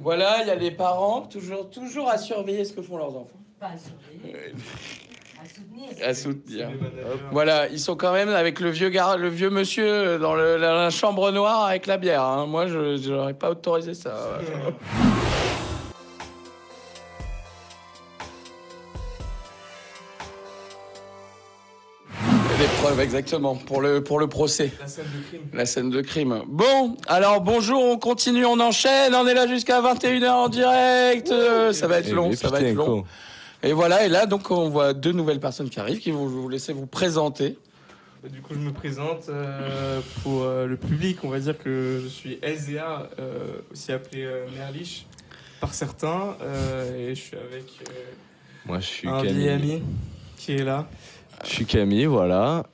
Voilà, il y a les parents, toujours à surveiller ce que font leurs enfants. Pas à surveiller, à soutenir. À soutenir. Voilà, ils sont quand même avec le vieux monsieur dans la chambre noire avec la bière. Hein. Moi, je n'aurais pas autorisé ça. Des preuves, exactement, pour le procès. La scène de crime. La scène de crime. Bon, alors bonjour, on continue, on enchaîne, on est là jusqu'à 21h en direct. Ça va être long, ça va être long. Et voilà, et là, donc, on voit deux nouvelles personnes qui arrivent, qui vont vous laisser vous présenter. Du coup, je me présente pour le public. On va dire que je suis LZA, aussi appelé Merlich par certains. Et je suis avec Moi, je suis un Camille. vieil ami qui est là. Je suis Camille, voilà.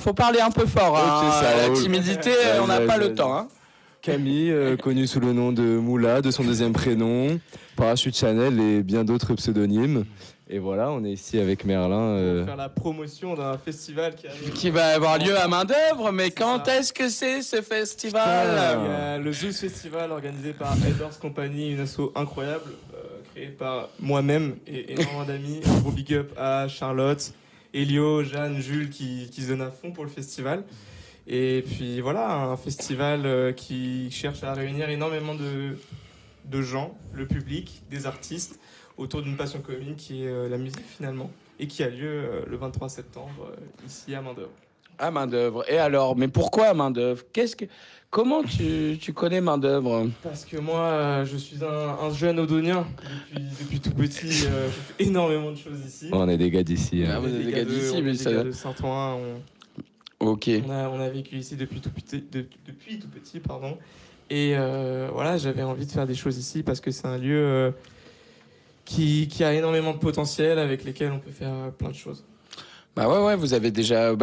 Faut parler un peu fort. Hein. Ok, ça la roule. timidité, on n'a pas le temps. Hein. Camille, connue sous le nom de Moula, de son deuxième prénom, Parachute Chanel et bien d'autres pseudonymes. Et voilà, on est ici avec Merlin. Pour faire la promotion d'un festival qui va avoir lieu à main d'œuvre. Mais quand est-ce que c'est ce festival? Il y a le Zeus Festival organisé par Elders Company, une asso incroyable, créée par moi-même et énormément d'amis. Un gros big up à Charlotte, Elio, Jeanne, Jules qui se donnent à fond pour le festival. Et puis voilà, un festival qui cherche à réunir énormément de gens, le public, des artistes, autour d'une passion commune qui est la musique finalement, et qui a lieu le 23 septembre ici à Main-d'œuvre. À Main-d'œuvre. Et alors, mais pourquoi à Main-d'œuvre? Comment tu connais Main-d'œuvre? Parce que moi, je suis un jeune Odonien. Depuis tout petit, je fais énormément de choses ici. On est des gars d'ici. Ah, vous êtes des gars d'ici, mais ça... Des gars de Saint-Ouen. Ok. On a vécu ici depuis tout petit, pardon. Et voilà, j'avais envie de faire des choses ici parce que c'est un lieu qui a énormément de potentiel, avec lesquels on peut faire plein de choses. Bah ouais, vous avez déjà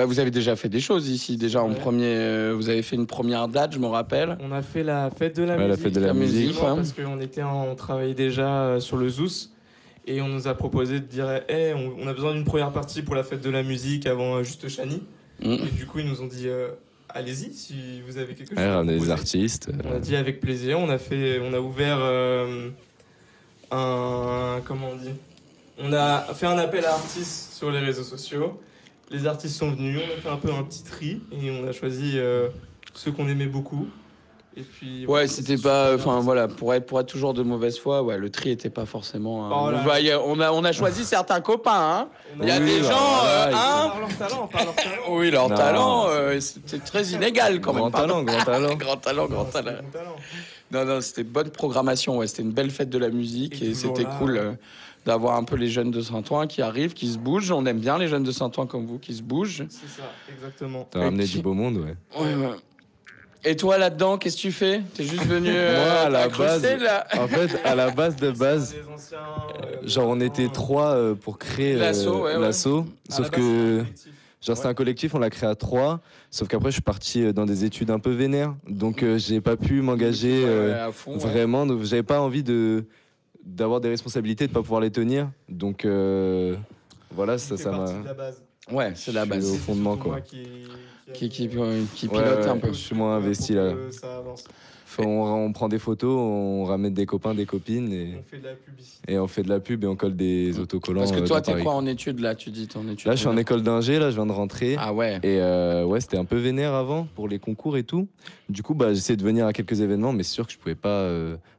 fait des choses ici. Déjà en premier, vous avez fait une première date, je me rappelle. On a fait la fête de la musique. La fête de la musique, parce qu'on travaillait déjà sur le Zeus. Et on nous a proposé de dire, hey, on a besoin d'une première partie pour la fête de la musique avant juste Chani. Et du coup, ils nous ont dit, allez-y, si vous avez quelque chose. On est des artistes. On a dit avec plaisir. On a ouvert comment on dit? On a fait un appel à artistes sur les réseaux sociaux. Les artistes sont venus. On a fait un peu un petit tri et on a choisi ceux qu'on aimait beaucoup. Et puis, ouais, c'était pas, enfin voilà, pour être toujours de mauvaise foi, ouais, le tri était pas forcément. On a choisi certains copains, hein. Il y a des gens, par leur talent. Oui, leur talent, c'était très inégal quand même. Grand talent. Non, c'était bonne programmation, ouais, c'était une belle fête de la musique et c'était cool d'avoir un peu les jeunes de Saint-Ouen qui arrivent, qui se bougent. On aime bien les jeunes de Saint-Ouen comme vous qui se bougent. C'est ça, exactement. T'as ramené du beau monde, ouais. Ouais. Et toi là-dedans, qu'est-ce que tu fais? T'es juste venu moi, à la base, là. En fait, à la base, genre on était trois pour créer l'assaut. Sauf que c'est un collectif, on l'a créé à 3. Sauf qu'après, je suis parti dans des études un peu vénères. Donc, j'ai pas pu m'engager vraiment. Donc, j'avais pas envie d'avoir des responsabilités, de pas pouvoir les tenir. Donc, voilà, ça m'a... Ouais, c'est la base. Au fondement, quoi. Qui pilote un peu. Je suis moins investi là. Ça avance. On prend des photos, on ramène des copains, des copines on fait de la publicité. Et on fait de la pub et on colle des autocollants. Parce que toi, t'es quoi en études là? Tu dis ton étude. Là, je suis en école d'ingé, là, je viens de rentrer. Ah ouais. Et ouais, c'était un peu vénère avant pour les concours et tout. Du coup, j'essayais de venir à quelques événements, mais c'est sûr que je pouvais pas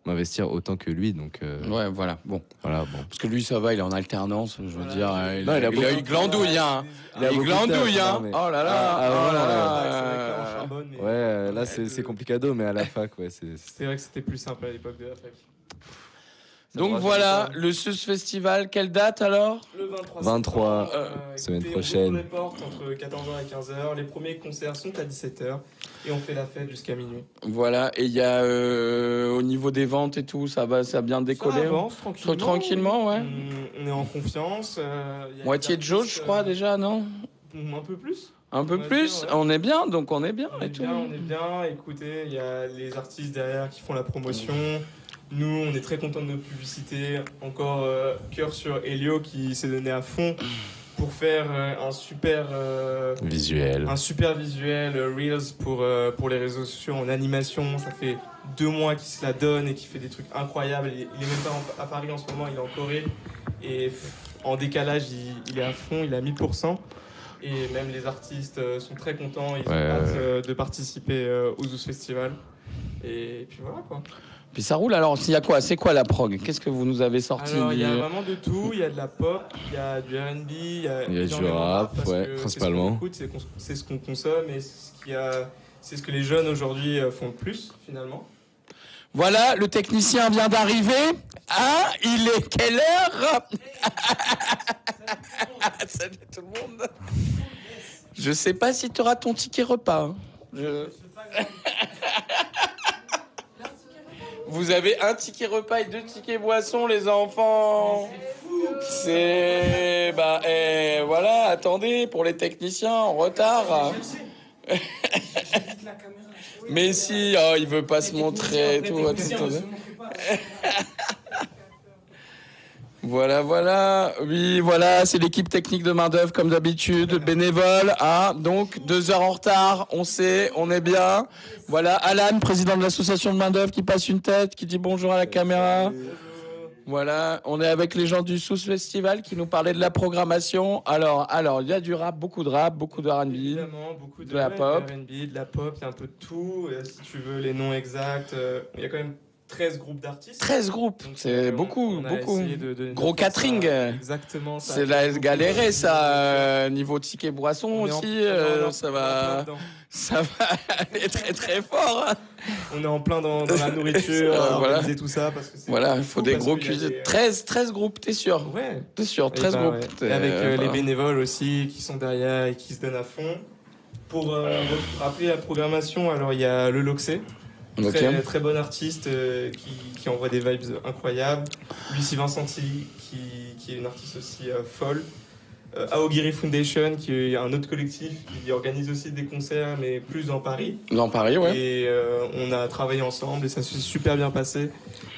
m'investir autant que lui. Donc, ouais, voilà. Bon. Parce que lui, ça va, il est en alternance. Je veux dire, il glandouille, hein. Il glandouille, hein. Oh là là. Ouais, là, c'est complicado, mais à la fac, ouais. C'est vrai que c'était plus simple à l'époque de la fac. Donc voilà, le Zeus Festival, quelle date alors? Le 23 semaine prochaine. Les portes entre 14h et 15h. Les premiers concerts sont à 17h et on fait la fête jusqu'à minuit. Voilà, et il y a au niveau des ventes et tout, ça a bien décollé. Ça avance tranquillement, ouais. On est en confiance. Moitié de jauge, je crois déjà, non? Un peu plus. Un peu plus, on est bien, donc on est bien. On est bien, écoutez, il y a les artistes derrière qui font la promotion. Nous, on est très contents de notre publicité. Encore cœur sur Elio qui s'est donné à fond pour faire un super visuel, Reels pour les réseaux sociaux en animation. Ça fait 2 mois qu'il se la donne et qu'il fait des trucs incroyables. Il est même pas à Paris en ce moment, il est en Corée. Et en décalage, il est à fond, il est à 1000%. Et même les artistes sont très contents, ils ont hâte de participer au Zoos Festival. Et puis voilà quoi. Puis ça roule. Alors, il y a quoi? C'est quoi la prog? Qu'est-ce que vous nous avez sorti? Alors, il y a vraiment de tout. Il y a de la pop, il y a du R&B, il y a du rap, principalement. C'est ce qu'on consomme et c'est ce que les jeunes aujourd'hui font le plus, finalement. Voilà, le technicien vient d'arriver. Ah, il est quelle heure? Salut tout le monde. Je sais pas si tu auras ton ticket repas. Vous avez un ticket repas et 2 tickets boissons, les enfants. C'est... Bah, voilà, attendez, pour les techniciens, en retard. Mais si, oh, il veut pas se montrer. Tout. Voilà. Oui, voilà, c'est l'équipe technique de main d'œuvre comme d'habitude, bénévole. Ah, donc 2 heures en retard, on sait, on est bien. Voilà, Alan, président de l'association de main d'œuvre, qui passe une tête, qui dit bonjour à la caméra. Voilà, on est avec les gens du Zoos Festival qui nous parlaient de la programmation. Alors, il y a du rap, beaucoup de R&B, évidemment, beaucoup de la pop. R&B, de la pop, il y a un peu de tout. Si tu veux les noms exacts, il y a quand même 13 groupes d'artistes. 13 groupes, donc, c'est beaucoup. Gros catering. Exactement. C'est la galéré, ça. Niveau ticket boisson aussi, ça va aller très très fort. On est en plein dans la nourriture, organiser tout ça. Parce que voilà, il faut des gros cuisines. 13 groupes, t'es sûr? Ouais. T'es sûr, 13 groupes. Et avec les bénévoles aussi qui sont derrière et qui se donnent à fond. Pour rappeler la programmation, alors il y a le Loxé. Très bon artiste qui envoie des vibes incroyables. Lucie Vincenti qui est une artiste aussi folle. Aogiri Foundation qui est un autre collectif qui organise aussi des concerts mais plus dans Paris. Dans Paris, ouais. Et on a travaillé ensemble et ça s'est super bien passé.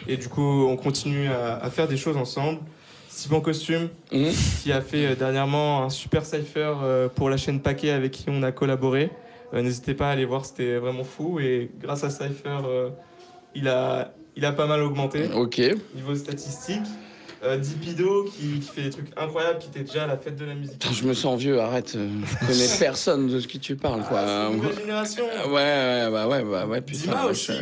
Et du coup on continue à faire des choses ensemble. Steve en costume qui a fait dernièrement un super cypher pour la chaîne Paquet avec qui on a collaboré. N'hésitez pas à aller voir, c'était vraiment fou. Et grâce à Cypher, il a pas mal augmenté. Ok. Niveau statistique. Dipido qui fait des trucs incroyables, qui était déjà à la fête de la musique. Je me sens vieux, arrête. Je connais personne de ce que tu parles, quoi. C'est une nouvelle génération. Ouais. Putain, Dima aussi,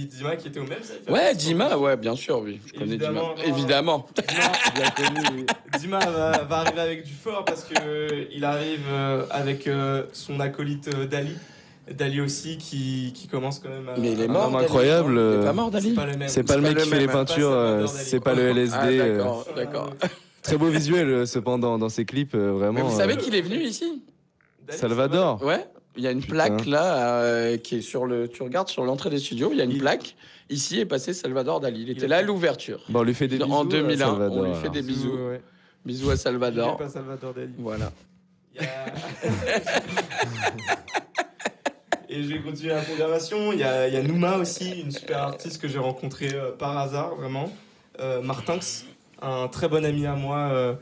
Dima qui était au même Cypher. Ouais, Dima, ouais, bien sûr, oui. Je connais Dima. Évidemment. Dima, bien connu. Dima va arriver avec du fort parce que il arrive avec son acolyte Dali. Dali aussi qui commence quand même à... Mais il est mort, incroyable. Il est pas mort, Dali. C'est pas le mec qui fait les peintures, c'est pas le LSD. D'accord. Très beau visuel cependant dans ses clips, vraiment. Mais vous savez qu'il est venu ici? Salvador. Ouais. Il y a une plaque là qui est sur le. Tu regardes sur l'entrée des studios, il y a une plaque. Ici est passé Salvador Dali. Il était là à l'ouverture. Bon, on lui fait des bisous. En 2001, Salvador, on lui fait des bisous. Bisous à Salvador. Pas Salvador Dali. Voilà. Et je vais continuer la programmation. Il y a Nouma aussi, une super artiste que j'ai rencontrée par hasard, vraiment. Martinx, un très bon ami à moi.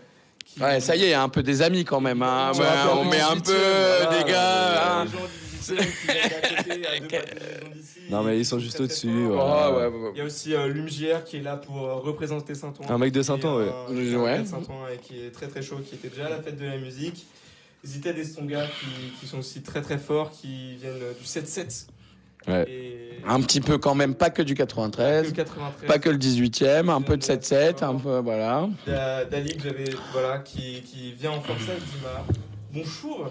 Ouais, ça y est, il y a un peu des amis quand même. Hein. On met un peu des gars. Non, mais ils sont juste au-dessus. Il y a aussi Lumgière qui est là pour représenter Saint-Ouen. Un mec de Saint-Ouen, ouais. Saint-Ouen et qui est très très chaud, qui était déjà à la fête de la musique. Zita Destonga qui sont aussi très très forts, qui viennent du 7-7. Ouais. Un petit peu quand même, pas que du 93, pas que le 18e, un peu de 7-7, un peu, voilà. Dali qui vient en force avec Dima. Bonjour.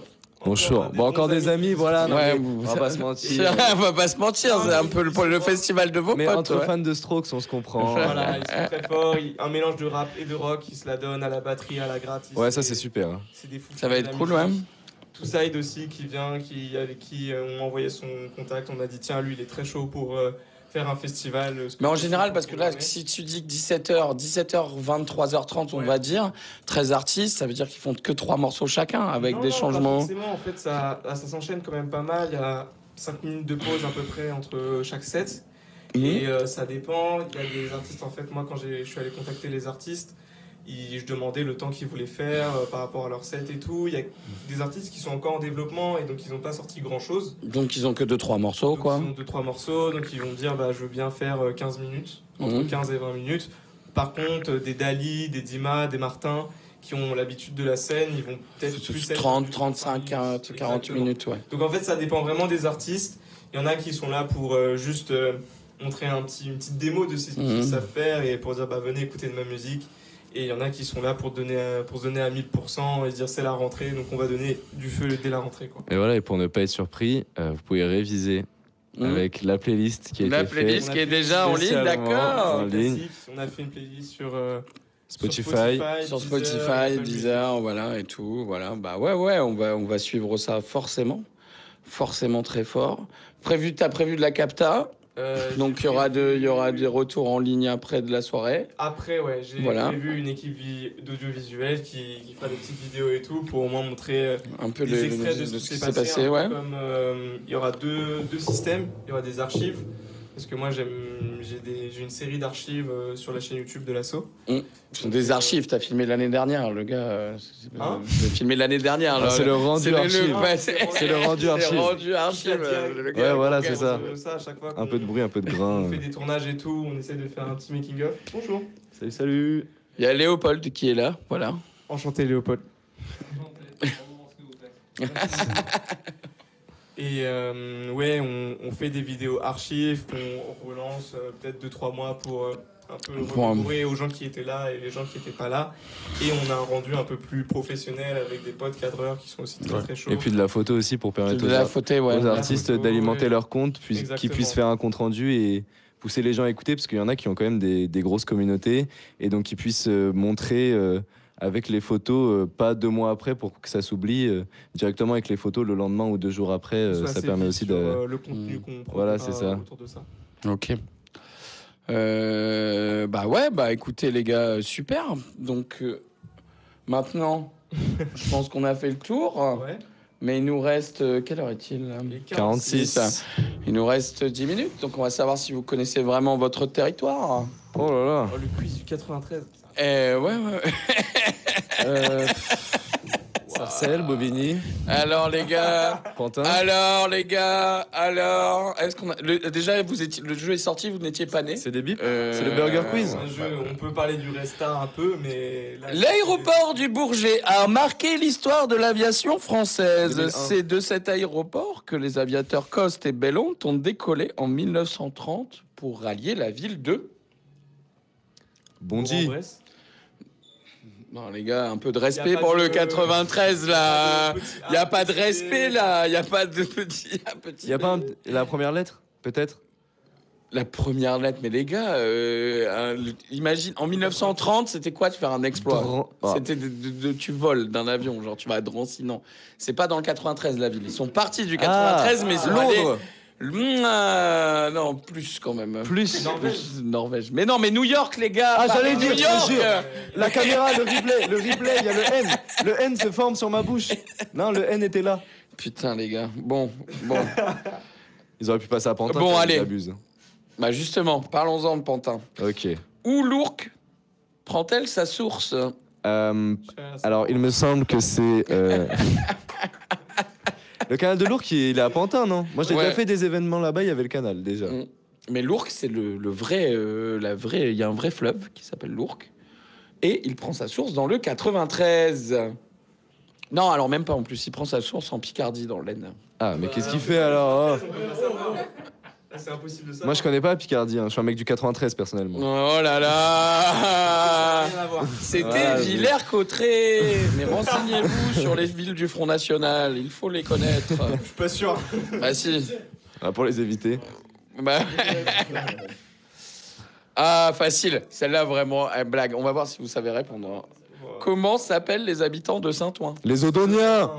Bon, encore des amis, voilà. On va pas se mentir. On va pas se mentir, c'est un peu le festival de vos potes. Mais entre fans de Strokes, on se comprend. Voilà, ils sont très forts. Un mélange de rap et de rock, ils se la donnent à la batterie, à la gratte. Ouais, ça c'est super. C'est des fous. Ça va être cool, ouais. Toussaid aussi qui vient, avec qui on m'a envoyé son contact. On m'a dit tiens, lui il est très chaud pour faire un festival. Mais en général, parce que là, si tu dis que 17h, 23h30, on va dire, 13 artistes, ça veut dire qu'ils font que 3 morceaux chacun, avec des changements. Pas forcément, en fait, ça s'enchaîne quand même pas mal. Il y a 5 minutes de pause à peu près entre chaque set. Et ça dépend. Il y a des artistes, en fait, moi, quand je suis allé contacter les artistes, je demandais le temps qu'ils voulaient faire par rapport à leur set et tout. Il y a des artistes qui sont encore en développement et donc ils n'ont pas sorti grand-chose. Donc ils ont que 2-3 morceaux, donc, quoi. Ils ont 2-3 morceaux, donc ils vont dire je veux bien faire 15 minutes, entre 15 et 20 minutes. Par contre, des Dali, des Dima, des Martin qui ont l'habitude de la scène, ils vont peut-être plus 30, 35, 40 minutes, ouais. Donc en fait, ça dépend vraiment des artistes. Il y en a qui sont là pour juste montrer une petite démo de ce qu'ils savent faire et pour dire venez écouter de ma musique. Et il y en a qui sont là pour se donner à 1000% et se dire c'est la rentrée, donc on va donner du feu dès la rentrée, quoi. Et voilà, et pour ne pas être surpris, vous pouvez réviser avec la playlist qui a été faite. La playlist qui est déjà en ligne, d'accord. On a fait une playlist sur Spotify, Deezer, voilà, et tout, voilà. Bah ouais, on va suivre ça forcément très fort. T'as prévu de la capta? Donc il y aura des retours en ligne après de la soirée. Après, ouais, j'ai prévu une équipe d'audiovisuel qui fera des petites vidéos et tout pour au moins montrer un peu des extraits de ce qui s'est passé. Ouais. Comme il y aura deux systèmes, il y aura des archives. Parce que moi, j'ai une série d'archives sur la chaîne YouTube de l'Asso. Ce sont des archives, t'as filmé l'année dernière, le gars. J'ai filmé l'année dernière. C'est le rendu archive. C'est le rendu archive. Ouais, voilà, c'est ça. Un peu de bruit, un peu de grain. On fait des tournages et tout, on essaie de faire un petit making-of. Bonjour. Salut. Il y a Léopold qui est là, voilà. Enchanté, Léopold. Et ouais, on fait des vidéos archives qu'on relance peut-être 2-3 mois pour un peu remémorer aux gens qui étaient là et les gens qui n'étaient pas là. Et on a un rendu un peu plus professionnel avec des potes cadreurs qui sont aussi très chauds. Et puis de la photo aussi pour permettre aux artistes d'alimenter leur compte, qu'ils puissent faire un compte rendu et pousser les gens à écouter, parce qu'il y en a qui ont quand même des grosses communautés et donc qui puissent montrer... avec les photos, pas 2 mois après pour que ça s'oublie, directement avec les photos le lendemain ou 2 jours après, ça permet aussi de... le contenu qu'on prend autour de ça. Ok. Écoutez les gars, super. Donc maintenant, je pense qu'on a fait le tour. Ouais. Mais il nous reste... quelle heure est-il là ? 46. Il nous reste 10 minutes, donc on va savoir si vous connaissez vraiment votre territoire. Oh là là. Le quiz du 93. Ouais. Sarcelles, Bobigny. Alors les gars. Pantin. Est-ce qu'on a déjà le jeu est sorti, vous n'étiez pas né. C'est des bips. C'est le Burger Quiz. On peut parler du Restart un peu, mais l'aéroport du Bourget a marqué l'histoire de l'aviation française. 2001. C'est de cet aéroport que les aviateurs Coste et Bellon ont décollé en 1930 pour rallier la ville de Bondy. Non les gars, un peu de respect pour le 93 là. Il y a pas de respect là. Il y a pas de petit. Il y a pas la première lettre, peut-être. La première lettre, mais les gars, imagine en 1930, c'était quoi de faire un exploit? C'était tu voles d'un avion, genre tu vas à Drancy. Non, c'est pas dans le 93 la ville. Ils sont partis du 93, mais Londres. Non, plus quand même. Plus Norvège. Mais non, mais New York, les gars. J'allais dire, New York. La caméra, le replay, il y a le N. Le N se forme sur ma bouche. Non, le N était là. Putain, les gars. Bon. Ils auraient pu passer à Pantin. Bon, allez. Bah justement, parlons-en de Pantin. Ok. Où l'Ourcq prend-elle sa source? Alors, il me semble que c'est... Le canal de l'Ourcq, il est à Pantin, non? Moi, j'ai déjà fait des événements là-bas, il y avait le canal, déjà. Mais l'Ourcq, c'est le vrai... il y a un vrai fleuve qui s'appelle l'Ourcq. Et il prend sa source dans le 93. Non, alors même pas en plus. Il prend sa source en Picardie, dans l'Aisne. Ah, mais qu'est-ce qu'il fait, alors? C'est impossible de savoir. Moi, je connais pas Picardie. Je suis un mec du 93, personnellement. Oh là là. C'était Villers-Cotterêts. Mais renseignez-vous sur les villes du Front National. Il faut les connaître. Je suis pas sûr. Bah si. Pour les éviter. Facile. Celle-là, vraiment, blague. On va voir si vous savez répondre. Comment s'appellent les habitants de Saint-Ouen? Les Odoniens.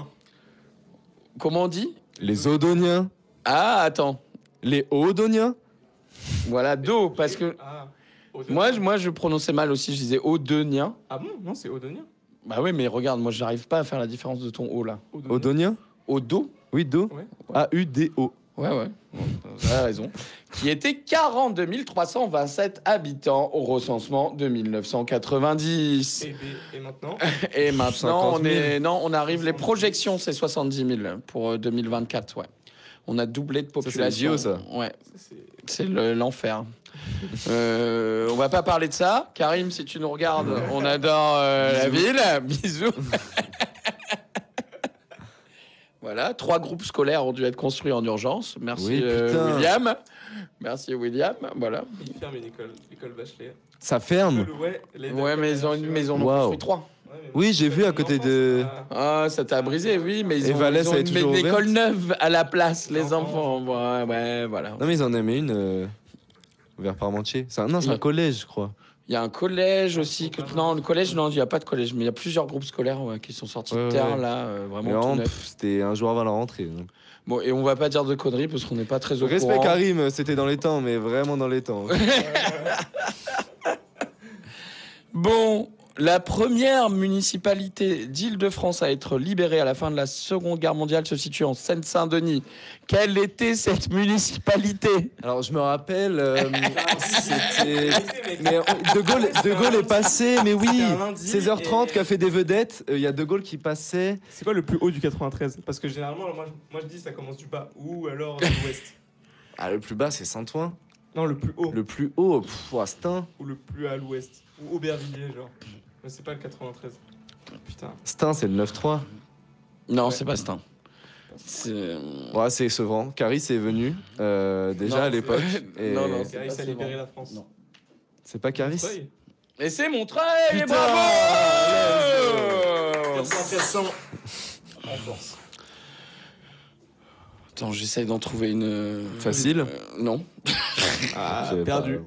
Comment on dit? Les Odoniens. Ah, attends. Les Odoniens. Voilà, Do, parce que... Moi, je prononçais mal aussi, je disais Odonien. Ah bon? Non, c'est Odonien. Bah oui, mais regarde, moi, j'arrive pas à faire la différence de ton O, là. Odonien. Odo. Oui, Do. Ouais. A-U-D-O. Ouais, vous avez raison. Qui était 42 327 habitants au recensement de 1990. Et maintenant Et maintenant, on arrive, les projections, c'est 70 000 pour 2024, ouais. On a doublé de population. Ça, c'est ouais. C'est l'enfer. On va pas parler de ça. Karim, si tu nous regardes, on adore la ville. Bisous. Voilà, 3 groupes scolaires ont dû être construits en urgence. Merci William. Merci William. Voilà. Ils ferment une l'école Bachelet. Ça ferme. Ouais, mais ils ont construit 3. Oui, j'ai vu à côté de. Ah, ça t'a brisé, oui, mais ils ont une école neuve à la place, les enfants. Ouais, voilà. Non, mais ils en aimaient une vers Parmentier. C'est un collège, je crois. Il y a un collège aussi. Non, le collège, non, il n'y a pas de collège, mais il y a plusieurs groupes scolaires qui sont sortis de terre, là, vraiment. C'était un jour avant la rentrée. Donc. Bon, et on va pas dire de conneries parce qu'on n'est pas très au courant. Respect Karim, c'était dans les temps, mais vraiment dans les temps. Bon, la première municipalité d'Île-de-France à être libérée à la fin de la Seconde Guerre mondiale se situe en Seine-Saint-Denis. Quelle était cette municipalité? Alors, je me rappelle, c'était... Mais De Gaulle est passé, mais oui, 16h30 qui a fait des vedettes, il y a De Gaulle qui passait. C'est quoi le plus haut du 93? Parce que généralement, moi je dis ça commence du bas, ou alors de l'ouest. Ah, le plus bas, c'est Saint-Ouen. Non, le plus haut. Le plus haut, Stein. Ou le plus à l'ouest. Ou Aubervilliers, genre. Mais c'est pas le 93. Putain. Stein, c'est le 9-3. Non, c'est pas Stein. Ouais, c'est Sevran. Caris est venu déjà à l'époque. Et... Non, Caris a libéré la France. Non. C'est pas Caris? Et c'est Montreuil. Putain, bravo. 9300 en force. Attends, j'essaye d'en trouver une... Facile non. Ah, perdu.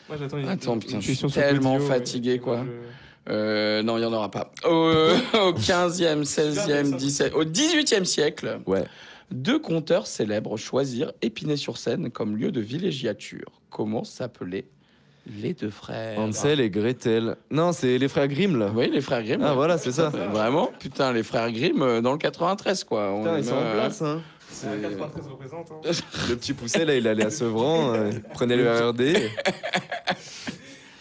Moi, j'attends une Attends, putain, je suis tellement fatigué, quoi. Non, il n'y en aura pas. Au 15e, 16e, 17e, au 18e siècle, deux conteurs célèbres choisirent Épinay-sur-Seine comme lieu de villégiature. Comment s'appelaient les deux frères? Hansel et Gretel. Non, c'est les frères Grimm, là. Oui, les frères Grimm. Ah, voilà, c'est ça. Vraiment? Putain, les frères Grimm dans le 93, quoi. Putain, ils sont en place, hein. 93 représente. Hein. Le petit Pousset, là, il allait à Sevran, prenait le RRD.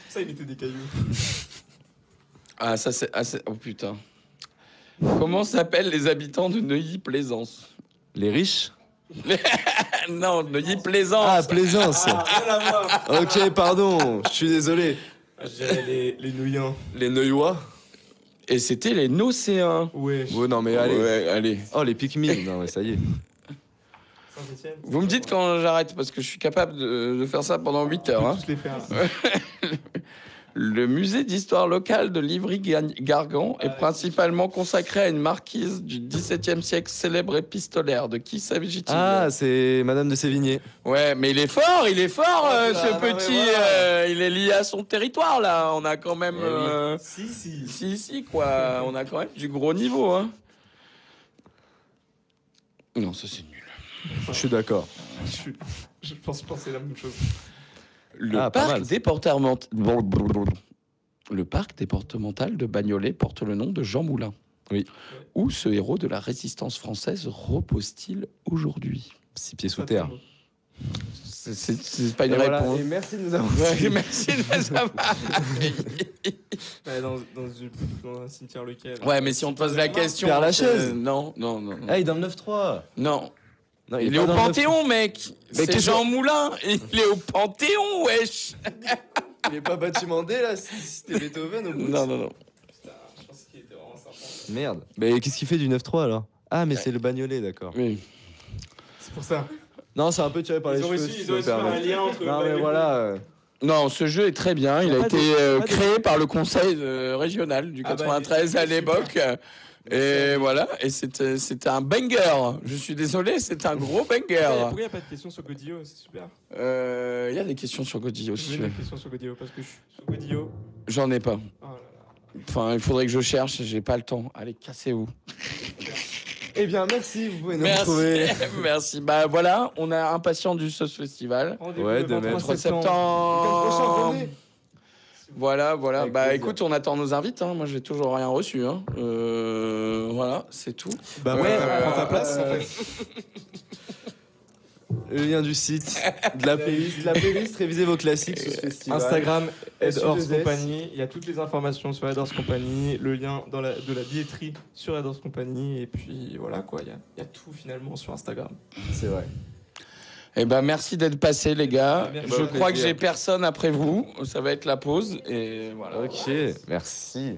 Ça, il mettait des cailloux. Ah, ça, c'est... Oh, putain. Comment s'appellent les habitants de Neuilly-Plaisance? Les riches? Non, Neuilly-Plaisance. Ah, Plaisance. Rien à voir. Ok, pardon, je suis désolé. Je dirais les Nouillans. Les Neuillois? Et c'était les Nocéens. Ouais. Ouais, non, mais allez. Ouais, allez. Oh, les Pikmin. Non, mais ça y est. Vous me dites quand j'arrête, parce que je suis capable de faire ça pendant 8 heures. Hein. Tous les faire. Le musée d'histoire locale de Livry-Gargan est principalement consacré à une marquise du XVIIe siècle célèbre épistolaire. De qui s'agit-il? Ah, c'est Madame de Sévigné. Ouais, mais il est fort, ce petit. Voilà. Il est lié à son territoire, là. On a quand même... Si, quoi. On a quand même du gros niveau, hein. Non, ça, c'est nul. Je suis d'accord. Je pense penser la même chose. Le parc départemental de Bagnolet porte le nom de Jean Moulin. Oui. Où ce héros de la résistance française repose-t-il aujourd'hui? 6 pieds sous terre. C'est pas une réponse. Voilà. Et merci de nous avoir. Merci de nous avoir. Dans un cimetière lequel? Ouais, mais si on te pose la question. Père Lachaise. Non. Ah, il est dans le 9-3. Non, il est au Panthéon, mec. C'est Jean Moulin. Il est au Panthéon, wesh. Il est pas bâtiment D, là. C'était Beethoven au bout. Non. Putain, je pense qu'il était vraiment sympa. Merde. Mais qu'est-ce qu'il fait du 9-3 alors? Ah, mais c'est le Bagnolet, d'accord. Oui. C'est pour ça. Non, c'est un peu tiré par les cheveux. Ils ont faire un lien entre. Non, mais voilà. Non, ce jeu est très bien. Il a été créé par le conseil régional du 93 à l'époque. Et voilà, et c'était un banger. Je suis désolé, c'est un gros banger. Pourquoi il n'y a pas de questions sur Godillot? C'est super. Il y a des questions sur Godillot. J'ai des questions sur Godillot parce que je suis sur Godillot. J'en ai pas. Oh là là. Enfin, il faudrait que je cherche, j'ai pas le temps. Allez, cassez-vous. Eh bien, merci, vous pouvez nous retrouver. Merci. Bah voilà, on a un patient du Sauce Festival. Ouais, de même. 3 septembre. Voilà. Bah écoute, on attend nos invites. Hein. Moi, j'ai toujours rien reçu. Hein. Voilà, c'est tout. Bah ouais, prends ta place. En fait. Le lien du site, de la playlist, révisez vos classiques sur ce festival. Instagram, Ed Horse Company. Il y a toutes les informations sur Ed Horse Company, le lien de la billetterie sur Ed Horse Company. Et puis voilà quoi, il y a tout finalement sur Instagram. C'est vrai. Eh ben merci d'être passés les gars. Je crois que j'ai personne après vous. Ça va être la pause et voilà. Ok, merci.